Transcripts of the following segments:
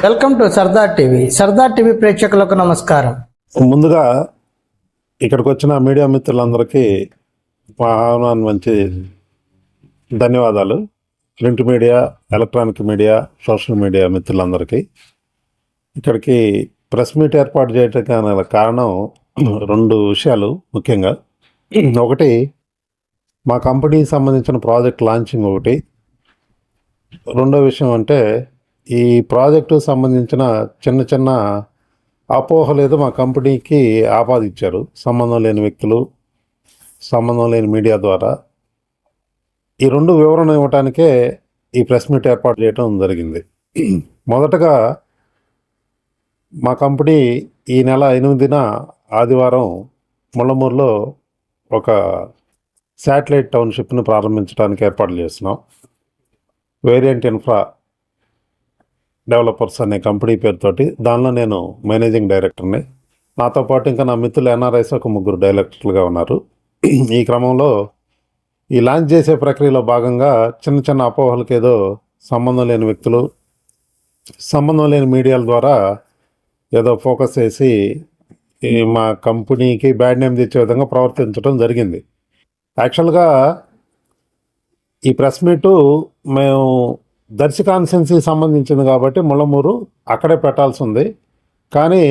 Welcome to Sardar TV. Sardar TV ప్రేక్షకులకు నమస్కారం. ముందుగా ఇక్కడికి వచ్చిన మీడియా మిత్రులందరికీ మా ఆహ్వానం మంచి ధన్యవాదాలు. Print media, electronic media, social media మిత్రులందరికీ. ఇక్కడికి ప్రెస్ మీట్ ఏర్పాటు చేయడానికి కారణం రెండు విషయాలు ముఖ్యంగా. ఒకటి, మా కంపెనీకి సంబంధించిన ప్రాజెక్ట్ లాంచింగ్ ఒకటి. రెండో విషయం అంటే ఈ ప్రాజెక్టు సంబంధించిన చిన్న చిన్న అపోహలు ఏదో మా కంపెనీకి ఆపాదించారు సంబంధం లేని వ్యక్తులు, సంబంధం లేని మీడియా ద్వారా. ఈ రెండు వివరణ ఇవ్వటానికే ఈ ప్రెస్ మీట్ ఏర్పాటు చేయడం జరిగింది. మొదటగా మా కంపెనీ ఈ నెల 8న ఆదివారం ముళ్ళమూరులో ఒక శాటిలైట్ టౌన్షిప్ని ప్రారంభించడానికి ఏర్పాట్లు చేస్తున్నాం. వేరియంట్ ఇన్ఫ్రా డెవలపర్స్ అనే కంపెనీ పేరుతోటి. దానిలో నేను మేనేజింగ్ డైరెక్టర్ని. నాతో పాటు ఇంకా నా మిత్రులు ఎన్ఆర్ఐస్ ఒక 3 డైరెక్టర్లుగా ఉన్నారు. ఈ క్రమంలో ఈ లాంచ్ చేసే ప్రక్రియలో భాగంగా చిన్న చిన్న అపోహలకు ఏదో సంబంధం లేని వ్యక్తులు, సంబంధం లేని మీడియాల ద్వారా ఏదో ఫోకస్ చేసి మా కంపెనీకి బ్యాడ్ నేమ్ తెచ్చే విధంగా ప్రవర్తించడం జరిగింది. యాక్చువల్గా ఈ ప్రెస్ మీటు మేము దర్శి కాన్స్టిట్యున్సీకి సంబంధించింది కాబట్టి ముళ్ళమూరు అక్కడే పెట్టాల్సి ఉంది. కానీ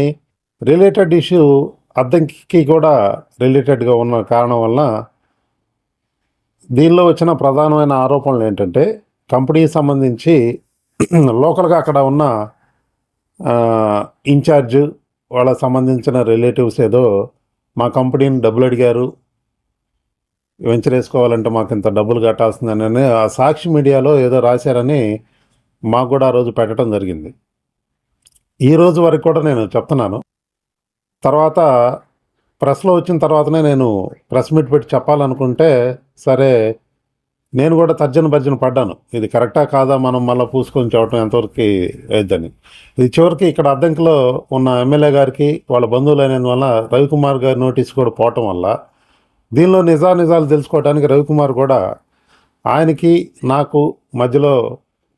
రిలేటెడ్ ఇష్యూ అద్దంకి కూడా రిలేటెడ్గా ఉన్న కారణం వలన దీనిలో వచ్చిన ప్రధానమైన ఆరోపణలు ఏంటంటే, కంపెనీకి సంబంధించి లోకల్గా అక్కడ ఉన్న ఇన్ఛార్జ్ వాళ్ళకి సంబంధించిన రిలేటివ్స్ ఏదో మా కంపెనీని డబ్బులు అడిగారు, వెంచర్ వేసుకోవాలంటే మాకు ఇంత డబ్బులు కట్టాల్సిందని ఆ సాక్షి మీడియాలో ఏదో రాశారని మాకు కూడా ఆ రోజు పెట్టడం జరిగింది. ఈ రోజు వరకు కూడా నేను చెప్తున్నాను. తర్వాత ప్రెస్లో వచ్చిన తర్వాతనే నేను ప్రెస్ మీట్ పెట్టి చెప్పాలనుకుంటే, సరే నేను కూడా తర్జన భర్జన పడ్డాను. ఇది కరెక్టా కాదా, మనం మళ్ళీ పూసుకొని చూడటం ఎంతవరకు వేద్దని. ఇది చివరికి ఇక్కడ అద్దంకిలో ఉన్న ఎమ్మెల్యే గారికి వాళ్ళ బంధువులు అయినందువల్ల రవికుమార్ గారి నోటీస్ కూడా పోవటం వల్ల దీనిలో నిజాలు తెలుసుకోవడానికి రవికుమార్ కూడా ఆయనకి నాకు మధ్యలో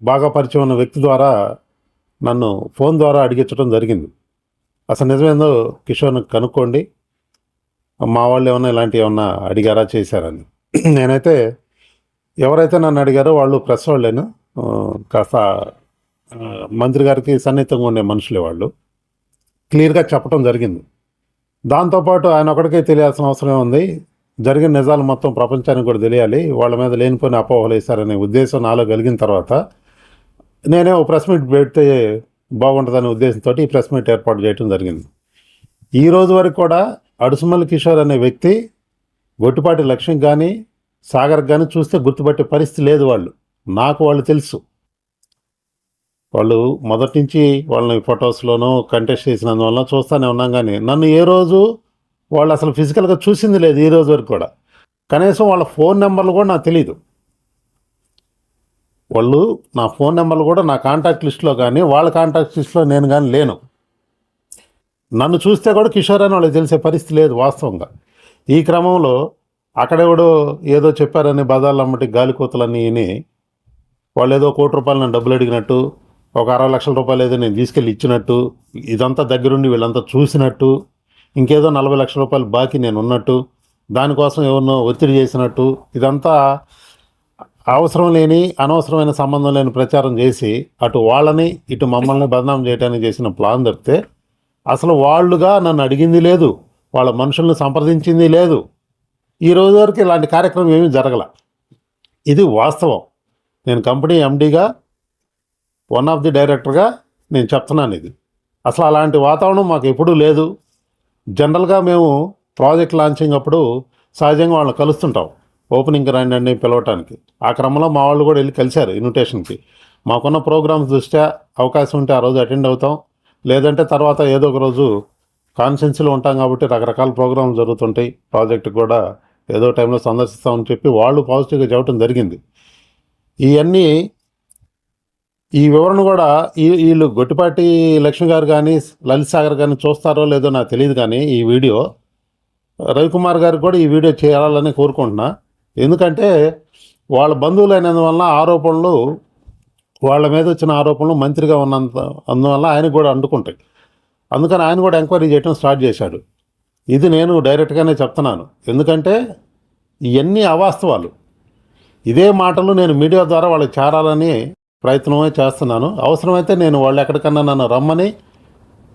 బాగా పరిచయం ఉన్న వ్యక్తి ద్వారా నన్ను ఫోన్ ద్వారా అడిగించడం జరిగింది. అసలు నిజమేందో కిషోర్ని కనుక్కోండి, మా వాళ్ళు ఏమన్నా ఇలాంటివి ఏమన్నా అడిగారా, చేశారని. నేనైతే ఎవరైతే నన్ను అడిగారో వాళ్ళు ప్రెస్ వాళ్ళేను, కాస్త మంత్రి గారికి సన్నిహితంగా ఉండే మనుషులే. వాళ్ళు క్లియర్గా చెప్పడం జరిగింది. దాంతోపాటు ఆయన ఒకటికే తెలియాల్సిన అవసరం ఉంది, జరిగిన నిజాలు మొత్తం ప్రపంచానికి కూడా తెలియాలి, వాళ్ళ మీద లేనిపోయిన అపోహలు వేశారనే ఉద్దేశం నాలో కలిగిన తర్వాత నేనే ఓ ప్రెస్ మీట్ పెడితే బాగుంటుందనే ఉద్దేశంతో ఈ ప్రెస్ మీట్ ఏర్పాటు చేయడం జరిగింది. ఈ రోజు వరకు కూడా అడుసుమల్లి కిషోర్ అనే వ్యక్తి గొట్టిపాటి లక్ష్మికి కానీ సాగర్కి కానీ చూస్తే గుర్తుపట్టే పరిస్థితి లేదు. వాళ్ళు తెలుసు. వాళ్ళు మొదటి నుంచి వాళ్ళని ఫొటోస్లోనూ కంటెస్ట్ చేసినందువల్ల చూస్తూనే ఉన్నాం, కానీ నన్ను ఏ రోజు వాళ్ళు అసలు ఫిజికల్గా చూసింది లేదు. ఈ రోజు వరకు కూడా కనీసం వాళ్ళ ఫోన్ నెంబర్లు కూడా నాకు తెలియదు. వాళ్ళు నా ఫోన్ నెంబర్లు కూడా నా కాంటాక్ట్ లిస్ట్లో కానీ వాళ్ళ కాంటాక్ట్ లిస్ట్లో నేను కానీ లేను. నన్ను చూస్తే కూడా కిషోర్ అని వాళ్ళకి తెలిసే పరిస్థితి లేదు వాస్తవంగా. ఈ క్రమంలో అక్కడెవడో ఏదో చెప్పారని బదాలు అమ్మటి గాలికోతలన్నీ విని వాళ్ళు ఏదో ₹1,00,00,000 నన్ను డబ్బులు అడిగినట్టు, ఒక 60 లక్షల రూపాయలు ఏదో నేను తీసుకెళ్ళి ఇచ్చినట్టు, ఇదంతా దగ్గరుండి వీళ్ళంతా చూసినట్టు, ఇంకేదో 40 లక్షల రూపాయలు బాకీ నేను ఉన్నట్టు, దానికోసం ఎవరినో ఒత్తిడి చేసినట్టు, ఇదంతా అవసరం లేని అనవసరమైన సంబంధం లేని ప్రచారం చేసి అటు వాళ్ళని ఇటు మమ్మల్ని బదనాం చేయడానికి చేసిన ప్లాన్ తప్పితే అసలు వాళ్ళుగా నన్ను అడిగింది లేదు, వాళ్ళ మనుషులను సంప్రదించింది లేదు. ఈ రోజు వరకు ఇలాంటి కార్యక్రమం ఏమీ జరగల. ఇది వాస్తవం. నేను కంపెనీ ఎండీగా, వన్ ఆఫ్ ది డైరెక్టర్గా నేను చెప్తున్నాను. ఇది అసలు అలాంటి వాతావరణం మాకు ఎప్పుడూ లేదు. జనరల్గా మేము ప్రాజెక్ట్ లాంచింగ్ అప్పుడు సహజంగా వాళ్ళని కలుస్తుంటాం, ఓపెనింగ్కి రండి అని పిలవటానికి. ఆ క్రమంలో మా వాళ్ళు కూడా వెళ్ళి కలిశారు ఇన్విటేషన్కి. మాకున్న ప్రోగ్రామ్స్ దృష్ట్యా అవకాశం ఉంటే ఆ రోజు అటెండ్ అవుతాం, లేదంటే తర్వాత ఏదో ఒక రోజు కాన్స్టిట్యున్సీలో ఉంటాం కాబట్టి రకరకాల ప్రోగ్రామ్స్ జరుగుతుంటాయి, ప్రాజెక్టు కూడా ఏదో టైంలో సందర్శిస్తామని చెప్పి వాళ్ళు పాజిటివ్గా చెప్పడం జరిగింది. ఇవన్నీ ఈ వివరణ కూడా వీళ్ళు గొట్టిపాటి లక్ష్మి గారు కానీ లలిత్ సాగర్ కానీ చూస్తారో లేదో నాకు తెలియదు, కానీ ఈ వీడియో రవికుమార్ గారికి కూడా ఈ వీడియో చేయాలని కోరుకుంటున్నా. ఎందుకంటే వాళ్ళ బంధువులు అయినందువల్ల ఆరోపణలు వాళ్ళ మీద వచ్చిన ఆరోపణలు మంత్రిగా అందువల్ల ఆయనకు కూడా అంటుకుంటాయి. అందుకని ఆయన కూడా ఎంక్వైరీ చేయడం స్టార్ట్ చేశాడు. ఇది నేను డైరెక్ట్గానే చెప్తున్నాను, ఎందుకంటే ఇవన్నీ అవాస్తవాలు. ఇదే మాటలు నేను మీడియా ద్వారా వాళ్ళకి చేరాలని ప్రయత్నమే చేస్తున్నాను. అవసరమైతే నేను వాళ్ళు ఎక్కడికన్నా నన్ను రమ్మని,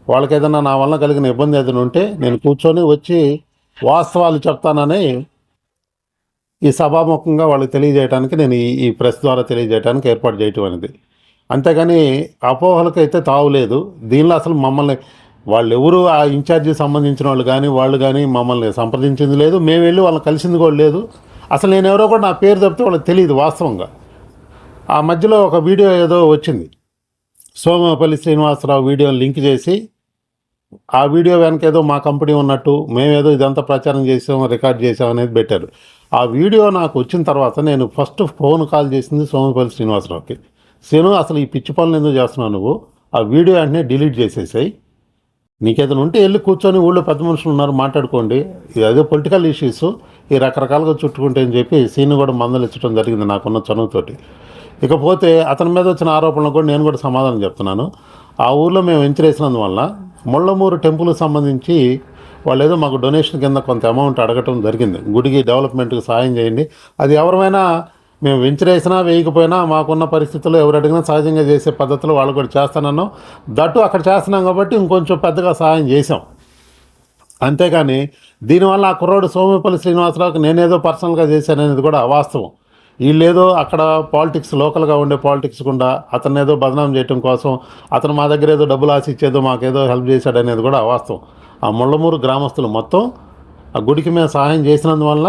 వాళ్ళకి ఏదైనా నా వల్ల కలిగిన ఇబ్బంది ఏదైనా ఉంటే నేను కూర్చొని వచ్చి వాస్తవాలు చెప్తానని ఈ సభాముఖంగా వాళ్ళకి తెలియజేయడానికి నేను ఈ ప్రెస్ ద్వారా తెలియజేయడానికి ఏర్పాటు చేయటం అనేది. అంతేగాని అపోహలకైతే తావులేదు. దీనిలో అసలు మమ్మల్ని వాళ్ళు ఎవరు ఆ ఇన్ఛార్జి సంబంధించిన వాళ్ళు కానీ మమ్మల్ని సంప్రదించింది లేదు. మేము వెళ్ళి వాళ్ళని కలిసింది కూడా లేదు. అసలు నేను ఎవరో కూడా నా పేరు చెప్తే వాళ్ళకి తెలియదు వాస్తవంగా. ఆ మధ్యలో ఒక వీడియో ఏదో వచ్చింది, సోమపల్లి శ్రీనివాసరావు వీడియోని లింక్ చేసి ఆ వీడియో వెనక ఏదో మా కంపెనీ ఉన్నట్టు మేమేదో ఇదంతా ప్రచారం చేసాం, రికార్డ్ చేసాం అనేది పెట్టారు. ఆ వీడియో నాకు వచ్చిన తర్వాత నేను ఫస్ట్ ఫోన్ కాల్ చేసింది సోమపల్లి శ్రీనివాసరావుకి. శ్రీను, అసలు ఈ పిచ్చి పనులు ఎందుకు చేస్తున్నావు నువ్వు? ఆ వీడియో వెంటనే డిలీట్ చేసేసాయి. నీకేదైనా ఉంటే వెళ్ళి కూర్చొని ఊళ్ళో పెద్ద మనుషులు ఉన్నారు, మాట్లాడుకోండి. ఇది అదే పొలిటికల్ ఇష్యూస్ ఈ రకరకాలుగా చుట్టుకుంటే అని చెప్పి సీను కూడా మందలించడం జరిగింది నాకున్న చనువుతోటి. ఇకపోతే అతని మీద వచ్చిన ఆరోపణలకు కూడా నేను కూడా సమాధానం చెప్తున్నాను. ఆ ఊర్లో మేము వెంచరేసినందువల్ల ముళ్ళమూరు టెంపుల్కి సంబంధించి వాళ్ళు ఏదో మాకు డొనేషన్ కింద కొంత అమౌంట్ అడగటం జరిగింది. గుడికి డెవలప్మెంట్కి సాయం చేయండి. అది ఎవరైనా మేము వెంచరేసినా వేయకపోయినా మాకున్న పరిస్థితుల్లో ఎవరు అడిగినా సహజంగా చేసే పద్ధతిలో వాళ్ళు కూడా చేస్తానన్నాం. దట్టు అక్కడ చేస్తున్నాం కాబట్టి ఇంకొంచెం పెద్దగా సహాయం చేసాం. అంతేగాని దీనివల్ల ఆ కుర్రోడు సోమపల్లి శ్రీనివాసరావుకి నేనేదో పర్సనల్గా చేశాననేది కూడా అవాస్తవం. వీళ్ళేదో అక్కడ పాలిటిక్స్, లోకల్గా ఉండే పాలిటిక్స్ గుండా అతను ఏదో బదనాం చేయడం కోసం అతను మా దగ్గర ఏదో డబ్బులు ఆశించేదో మాకేదో హెల్ప్ చేశాడనేది కూడా అవాస్తవం. ఆ ముళ్ళమూరు గ్రామస్తులు మొత్తం ఆ గుడికి మేము సహాయం చేసినందువల్ల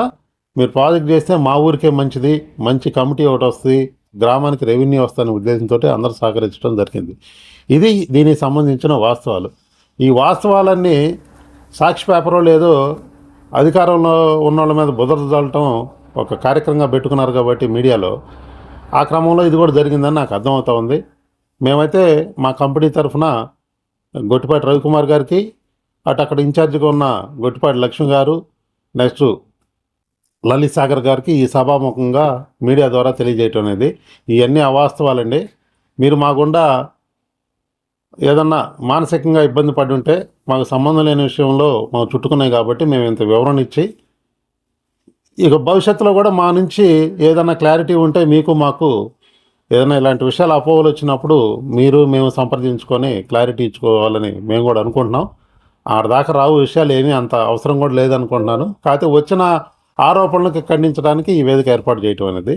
మీరు ప్రాజెక్ట్ చేస్తే మా ఊరికే మంచిది, మంచి కమిటీ ఒకటి వస్తుంది, గ్రామానికి రెవెన్యూ వస్తుందనే ఉద్దేశంతో అందరూ సహకరించడం జరిగింది. ఇది దీనికి సంబంధించిన వాస్తవాలు. ఈ వాస్తవాలన్నీ సాక్షి పేపర్ వాళ్ళు ఏదో అధికారంలో ఉన్న వాళ్ళ మీద బురద చల్లటం ఒక కార్యక్రమంగా పెట్టుకున్నారు కాబట్టి మీడియాలో, ఆ క్రమంలో ఇది కూడా జరిగిందని నాకు అర్థమవుతా ఉంది. మేమైతే మా కంపెనీ తరఫున గొట్టిపాటి రవికుమార్ గారికి, అక్కడ ఇన్ఛార్జిగా ఉన్న గొట్టిపాటి లక్ష్మి గారు, నెక్స్ట్ లలిత్ సాగర్ గారికి ఈ సభాముఖంగా మీడియా ద్వారా తెలియజేయటం అనేది ఇవన్నీ అవాస్తవాలండి. మీరు మా గుండా ఏదన్నా మానసికంగా ఇబ్బంది పడి ఉంటే మాకు సంబంధం లేని విషయంలో మాకు చుట్టుకున్నాయి కాబట్టి మేము ఇంత వివరణ ఇచ్చి, ఇక భవిష్యత్తులో కూడా మా నుంచి ఏదైనా క్లారిటీ ఉంటే మీకు మాకు ఏదైనా ఇలాంటి విషయాలు అపోహలు వచ్చినప్పుడు మేము సంప్రదించుకొని క్లారిటీ ఇచ్చుకోవాలని మేము కూడా అనుకుంటున్నాం. ఆడదాకా రావు విషయాలు ఏమీ అంత అవసరం కూడా లేదనుకుంటున్నాను. కాకపోతే వచ్చిన ఆరోపణలకు ఖండించడానికి ఈ వేదిక ఏర్పాటు చేయటం అనేది